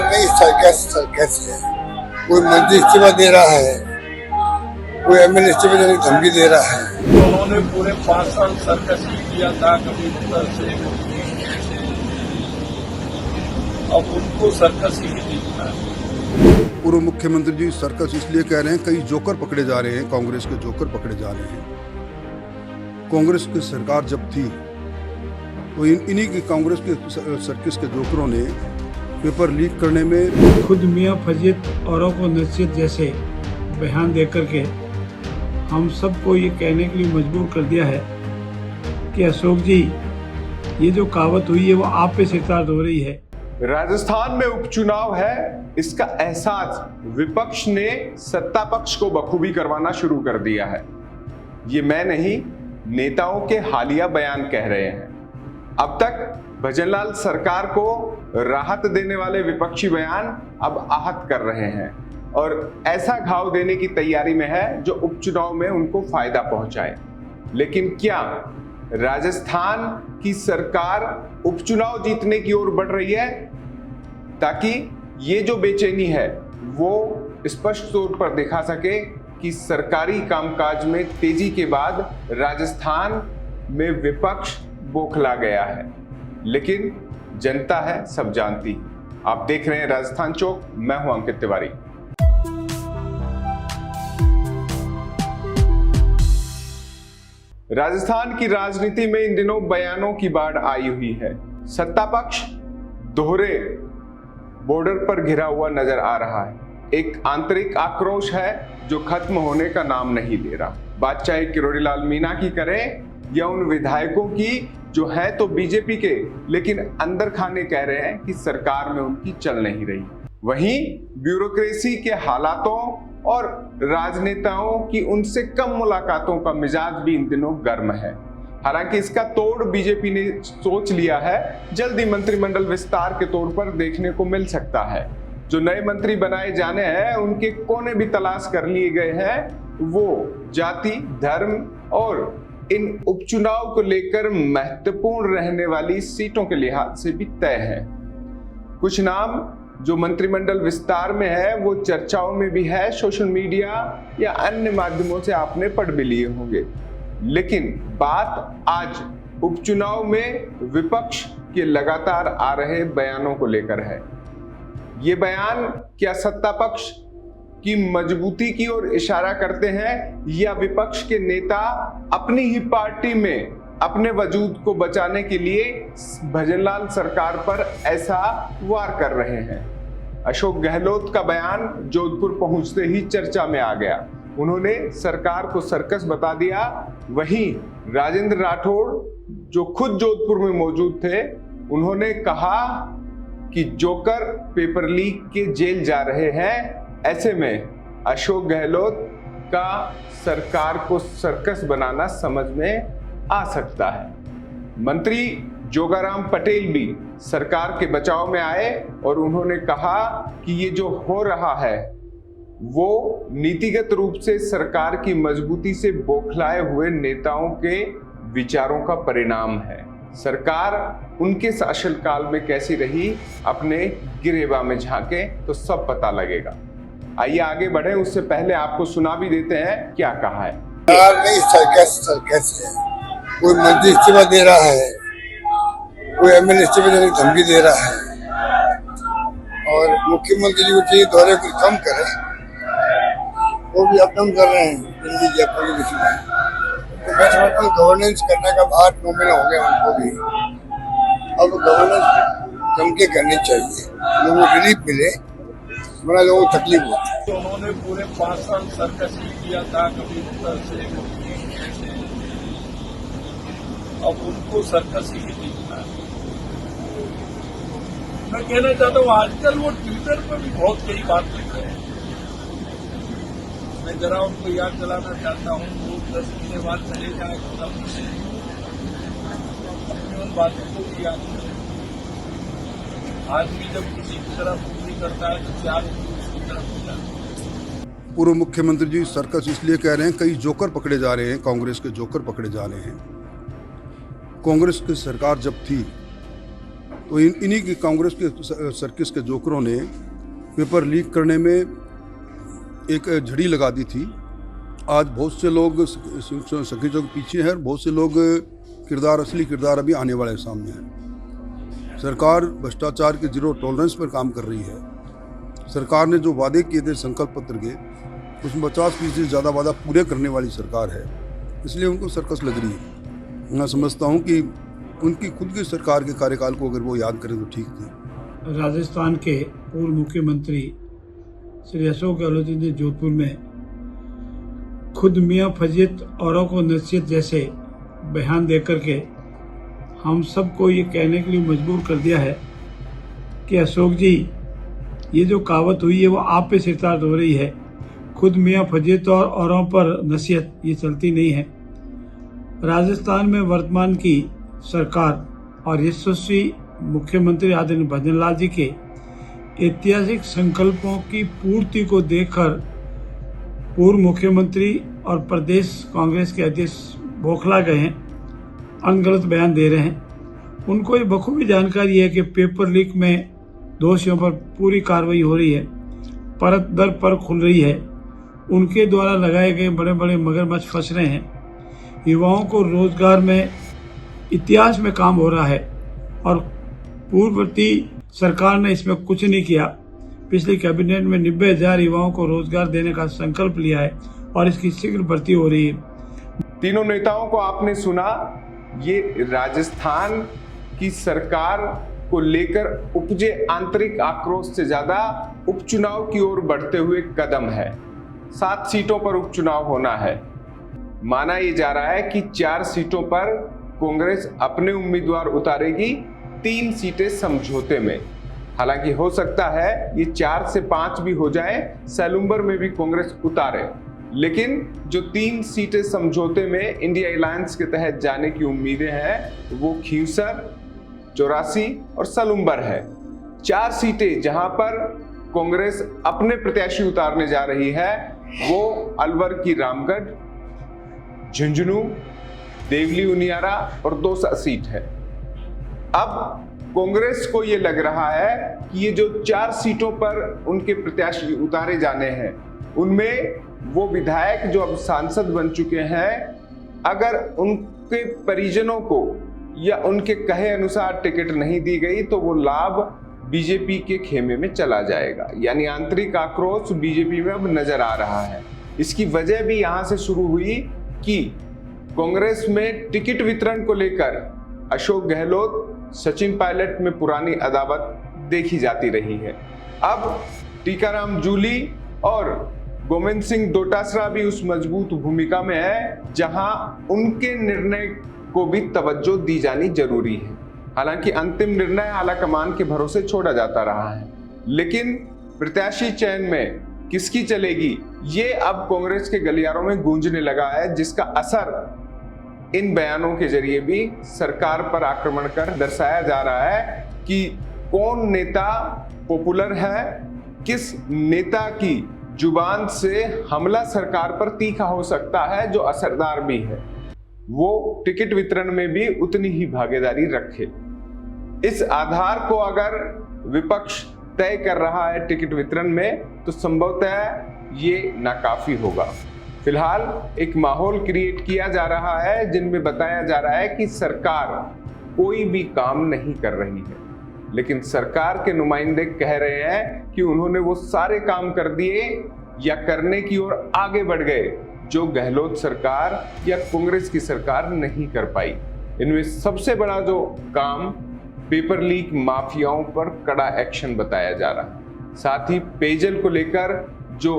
नहीं, सर्कस है। कोई मंत्री इस्तीफा दे रहा है, कोई एमएलए इस्तीफा देने की धमकी दे रहा है। उन्होंने पूरे 5 साल सर्कस ही किया था, कभी उत्तर से कभी नीचे से। अब उनको सर्कस ही दिखता है। पूर्व मुख्यमंत्री जी सर्कस इसलिए कह रहे हैं, कई जोकर पकड़े जा रहे हैं, कांग्रेस के जोकर पकड़े जा रहे हैं। कांग्रेस की सरकार जब थी तो इन्हीं की कांग्रेस के सर्कस के जोकरों ने पेपर लीक करने में खुद मियां फजीत औरों को नसीहत जैसे बयान देकर के हम सबको ये कहने के लिए मजबूर कर दिया है कि अशोक जी, ये जो कहावत हुई है वो आप पे सितार हो रही है। राजस्थान में उपचुनाव है, इसका एहसास विपक्ष ने सत्ता पक्ष को बखूबी करवाना शुरू कर दिया है। ये मैं नहीं, नेताओं के हालिया बयान कह रहे हैं। अब तक भजनलाल सरकार को राहत देने वाले विपक्षी बयान अब आहत कर रहे हैं और ऐसा घाव देने की तैयारी में है जो उपचुनाव में उनको फायदा पहुंचाए। लेकिन क्या राजस्थान की सरकार उपचुनाव जीतने की ओर बढ़ रही है ताकि ये जो बेचैनी है वो स्पष्ट तौर पर दिखा सके कि सरकारी कामकाज में तेजी के बाद राजस्थान में विपक्ष बौखला गया है। लेकिन जनता है, सब जानती। आप देख रहे हैं राजस्थान चौक, मैं हूं अंकित तिवारी। राजस्थान की राजनीति में इन दिनों बयानों की बाढ़ आई हुई है। सत्ता पक्ष दोहरे बॉर्डर पर घिरा हुआ नजर आ रहा है। एक आंतरिक आक्रोश है जो खत्म होने का नाम नहीं ले रहा। बात चाहे किरोड़ी लाल मीणा की करें या उन विधायकों की जो है तो बीजेपी के, लेकिन अंदर खाने कह रहे हैं कि सरकार में उनकी चल नहीं रही। वहीं ब्यूरोक्रेसी के हालातों और राजनेताओं की उनसे कम मुलाकातों का मिजाज भी इन दिनों गर्म है। हालांकि इसका तोड़ बीजेपी ने सोच लिया है, जल्दी मंत्रिमंडल विस्तार के तौर पर देखने को मिल सकता है। जो नए मंत्री बनाए जाने हैं उनके कोने भी तलाश कर लिए गए हैं। वो जाति, धर्म और इन उपचुनाव को लेकर महत्वपूर्ण रहने वाली सीटों के लिहाज से भी तय है। कुछ नाम जो मंत्रिमंडल विस्तार में है वो चर्चाओं में भी है, सोशल मीडिया या अन्य माध्यमों से आपने पढ़ भी लिए होंगे। लेकिन बात आज उपचुनाव में विपक्ष के लगातार आ रहे बयानों को लेकर है। ये बयान क्या सत्ता पक्ष की मजबूती की ओर इशारा करते हैं या विपक्ष के नेता अपनी ही पार्टी में अपने वजूद को बचाने के लिए भजनलाल सरकार पर ऐसा वार कर रहे हैं? अशोक गहलोत का बयान जोधपुर पहुंचते ही चर्चा में आ गया। उन्होंने सरकार को सर्कस बता दिया। वहीं राजेंद्र राठौड़ जो खुद जोधपुर में मौजूद थे, उन्होंने कहा कि जोकर पेपर लीक के जेल जा रहे हैं। ऐसे में अशोक गहलोत का सरकार को सर्कस बनाना समझ में आ सकता है। मंत्री जोगाराम पटेल भी सरकार के बचाव में आए और उन्होंने कहा कि ये जो हो रहा है वो नीतिगत रूप से सरकार की मजबूती से बौखलाए हुए नेताओं के विचारों का परिणाम है। सरकार उनके शासनकाल में कैसी रही, अपने गिरेबा में झांके तो सब पता लगेगा। आइए आगे बढ़े, उससे पहले आपको सुना भी देते हैं क्या कहा है। नहीं, सर्कस है। कोई मंत्री इस्तीफा दे रहा है, कोई एमएलए इस्तीफा देने की धमकी दे रहा है और मुख्यमंत्री जी को चाहिए दौरे कुछ कम करे, वो भी अपना कर रहे हैं दिल्ली जयपुर के बीच में। तो मैं समझता हूँ गवर्नेंस करने का 8-9 महीना हो गया उनको भी। अब गवर्नेंस जम के करनी चाहिए, लोगों को रिलीफ मिले, बड़ा लोगों को तकलीफ होती है। उन्होंने पूरे 5 साल सर्कस ही किया था, कभी उत्तर से कभी नीचे से। अब उनको सर्कस ही दिखता है। मैं कहना चाहता हूँ आजकल वो ट्विटर पर भी बहुत कई बात लिख रहे हैं। मैं जरा उनको याद दिलाना चाहता हूँ, वो 10 महीने बाद चले जाए अपनी उन बातों को भी याद करें। आदमी जब किसी की तरफ पूरी करता है तो 4 उसकी तरफ हो जाता है। पूर्व मुख्यमंत्री जी सर्कस इसलिए कह रहे हैं, कई जोकर पकड़े जा रहे हैं, कांग्रेस के जोकर पकड़े जा रहे हैं। कांग्रेस की सरकार जब थी तो इन्हीं की कांग्रेस के सर्किस के जोकरों ने पेपर लीक करने में एक झड़ी लगा दी थी। आज बहुत से लोग सखीजों के पीछे हैं, बहुत से लोग असली किरदार अभी आने वाले सामने हैं। सरकार भ्रष्टाचार के जीरो टॉलरेंस पर काम कर रही है। सरकार ने जो वादे किए थे संकल्प पत्र के, उसमें 50% से ज़्यादा वादा पूरे करने वाली सरकार है, इसलिए उनको सर्कस लग रही है। मैं समझता हूँ कि उनकी खुद की सरकार के कार्यकाल को अगर वो याद करें तो ठीक थी। राजस्थान के पूर्व मुख्यमंत्री श्री अशोक गहलोत जी ने जोधपुर में खुद मियां फजीत औरों को नसीहत जैसे बयान देकर के हम सबको ये कहने के लिए मजबूर कर दिया है कि अशोक जी, ये जो कहावत हुई है वो आप पे सिरताज हो रही है। खुद मियां फजीत और औरों पर नसीहत ये चलती नहीं है। राजस्थान में वर्तमान की सरकार और यशस्वी मुख्यमंत्री आदरणीय भजन लाल जी के ऐतिहासिक संकल्पों की पूर्ति को देखकर पूर्व मुख्यमंत्री और प्रदेश कांग्रेस के अध्यक्ष बौखला गए हैं, अनगलत बयान दे रहे हैं। उनको ये बखूबी जानकारी है कि पेपर लीक में दोषियों पर पूरी कार्रवाई हो रही है, परत दर पर खुल रही है, उनके द्वारा लगाए गए बड़े बड़े मगरमच्छ फंस रहे हैं, युवाओं को रोजगार में इतिहास में काम हो रहा है और पूर्ववर्ती सरकार ने इसमें कुछ नहीं किया। पिछली कैबिनेट में 90,000 युवाओं को रोजगार देने का संकल्प लिया है और इसकी शीघ्र भर्ती हो रही है। तीनों नेताओं को आपने सुना। ये राजस्थान की सरकार को लेकर उपजे आंतरिक आक्रोश से ज्यादा उपचुनाव की ओर बढ़ते हुए कदम है। 7 सीटों पर उपचुनाव होना है। माना यह जा रहा है कि 4 सीटों पर कांग्रेस अपने उम्मीदवार उतारेगी, 3 सीटें समझौते में। हालांकि हो सकता है ये 4 से 5 भी हो जाए, सैलुंबर में भी कांग्रेस उतारे, लेकिन जो 3 सीटें समझौते में इंडिया अलायंस के तहत जाने की उम्मीदें हैं वो खींवसर, 84 और सैलुंबर है। 4 सीटें जहां पर कांग्रेस अपने प्रत्याशी उतारने जा रही है वो अलवर की रामगढ़, झुंझुनू, देवली उनियारा और दौसा सीट है। अब कांग्रेस को यह लग रहा है कि ये जो 4 सीटों पर उनके प्रत्याशी उतारे जाने हैं उनमें वो विधायक जो अब सांसद बन चुके हैं, अगर उनके परिजनों को या उनके कहे अनुसार टिकट नहीं दी गई तो वो लाभ बीजेपी के खेमे में चला जाएगा। यानी आंतरिक आक्रोश बीजेपी में अब नजर आ रहा है। इसकी वजह भी यहां से शुरू हुई कि कांग्रेस में टिकट वितरण को लेकर अशोक गहलोत, सचिन पायलट में पुरानी अदावत देखी जाती रही है। अब टीकाराम जूली और गोविंद सिंह डोटासरा भी उस मजबूत भूमिका में है जहां उनके निर्णय को भी तवज्जो दी जानी जरूरी है। हालांकि अंतिम निर्णय आलाकमान के भरोसे छोड़ा जाता रहा है, लेकिन प्रत्याशी चयन में किसकी चलेगी ये अब कांग्रेस के गलियारों में गूंजने लगा है, जिसका असर इन बयानों के जरिए भी सरकार पर आक्रमण कर दर्शाया जा रहा है कि कौन नेता पॉपुलर है, किस नेता की जुबान से हमला सरकार पर तीखा हो सकता है जो असरदार भी है, वो टिकट वितरण में भी उतनी ही भागीदारी रखे। इस आधार को अगर विपक्ष तय कर रहा है टिकट वितरण में तो संभवतः ये नाकाफी होगा। फिलहाल एक माहौल क्रिएट किया जा रहा है जिनमें बताया जा रहा है कि सरकार कोई भी काम नहीं कर रही है, लेकिन सरकार के नुमाइंदे कह रहे हैं कि उन्होंने वो सारे काम कर दिए या करने की ओर आगे बढ़ गए जो गहलोत सरकार या कांग्रेस की सरकार नहीं कर पाई। इनमें सबसे बड़ा जो काम पेपर लीक माफियाओं पर कड़ा एक्शन बताया जा रहा है। साथ ही पेयजल को लेकर जो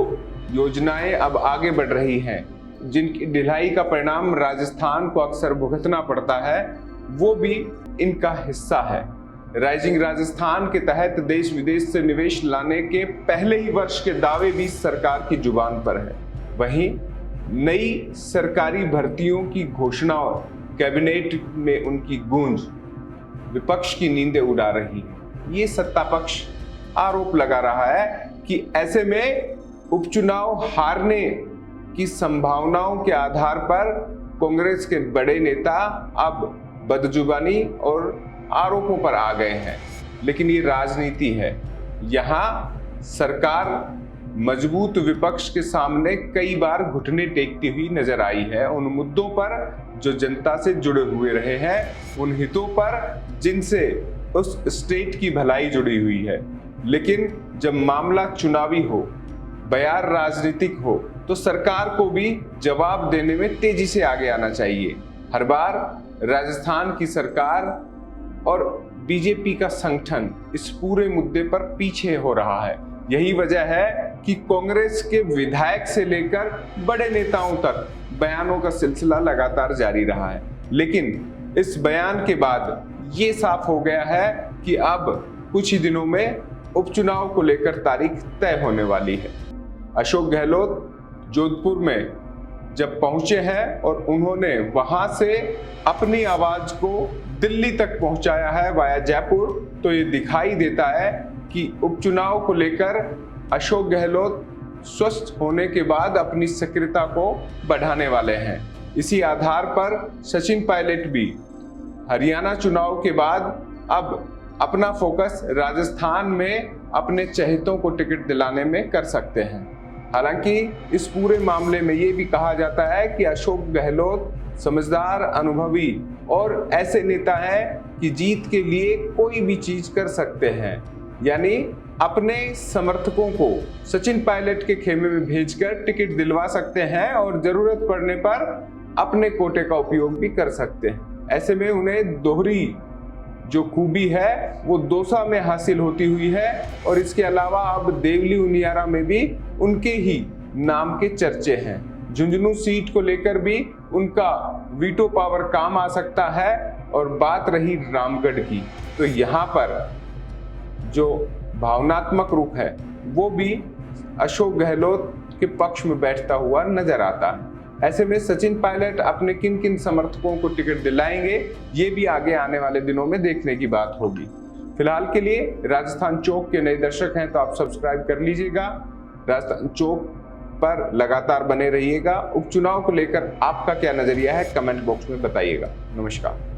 योजनाएं अब आगे बढ़ रही हैं, जिनकी ढिलाई का परिणाम राजस्थान को अक्सर भुगतना पड़ता है, वो भी इनका हिस्सा है। राइजिंग राजस्थान के तहत देश विदेश से निवेश लाने के पहले ही वर्ष के दावे भी सरकार की जुबान पर है। वहीं नई सरकारी भर्तियों की घोषणा कैबिनेट में उनकी गूंज विपक्ष की नींदें उड़ा रही है। ये सत्ता पक्ष आरोप लगा रहा है कि ऐसे में उपचुनाव हारने की संभावनाओं के आधार पर कांग्रेस के बड़े नेता अब बदजुबानी और आरोपों पर आ गए हैं। लेकिन ये राजनीति है। यहाँ सरकार मजबूत विपक्ष के सामने कई बार घुटने टेकती हुई नजर आई है, उन मुद्दों पर जो जनता से जुड़े हुए रहे हैं, उन हितों पर जिनसे उस स्टेट की भलाई जुड़ी हुई है। लेकिन जब मामला चुनावी हो, बयार राजनीतिक हो, तो सरकार को भी जवाब देने में तेजी से आगे आना चाहिए। हर बार राजस्थान की सरकार और बीजेपी का संगठन इस पूरे मुद्दे पर पीछे हो रहा है। यही वजह है कि कांग्रेस के विधायक से लेकर बड़े नेताओं तक बयानों का सिलसिला लगातार जारी रहा है। लेकिन इस बयान के बाद ये साफ हो गया है कि अब कुछ ही दिनों में उपचुनाव को लेकर तारीख तय होने वाली है। अशोक गहलोत जोधपुर में जब पहुंचे हैं और उन्होंने वहां से अपनी आवाज को दिल्ली तक पहुंचाया है वाया जयपुर, तो ये दिखाई देता है कि उपचुनाव को लेकर अशोक गहलोत स्वस्थ होने के बाद अपनी सक्रियता को बढ़ाने वाले हैं। इसी आधार पर सचिन पायलट भी हरियाणा चुनाव के बाद अब अपना फोकस राजस्थान में अपने चहेतों को टिकट दिलाने में कर सकते हैं। हालांकि इस पूरे मामले में ये भी कहा जाता है कि अशोक गहलोत समझदार, अनुभवी और ऐसे नेता हैं कि जीत के लिए कोई भी चीज कर सकते हैं। यानी अपने समर्थकों को सचिन पायलट के खेमे में भेजकर टिकट दिलवा सकते हैं और जरूरत पड़ने पर अपने कोटे का उपयोग भी कर सकते हैं। ऐसे में उन्हें दोहरी जो खूबी है वो दौसा में हासिल होती हुई है और इसके अलावा अब देवली उनियारा में भी उनके ही नाम के चर्चे हैं। झुंझुनू सीट को लेकर भी उनका वीटो पावर काम आ सकता है। और बात रही रामगढ़ की, तो यहाँ पर जो भावनात्मक रुख है वो भी अशोक गहलोत के पक्ष में बैठता हुआ नजर आता है। ऐसे में सचिन पायलट अपने किन किन समर्थकों को टिकट दिलाएंगे, ये भी आगे आने वाले दिनों में देखने की बात होगी। फिलहाल के लिए राजस्थान चौक के नए दर्शक हैं तो आप सब्सक्राइब कर लीजिएगा। राजस्थान चौक पर लगातार बने रहिएगा। उपचुनाव को लेकर आपका क्या नजरिया है, कमेंट बॉक्स में बताइएगा। नमस्कार।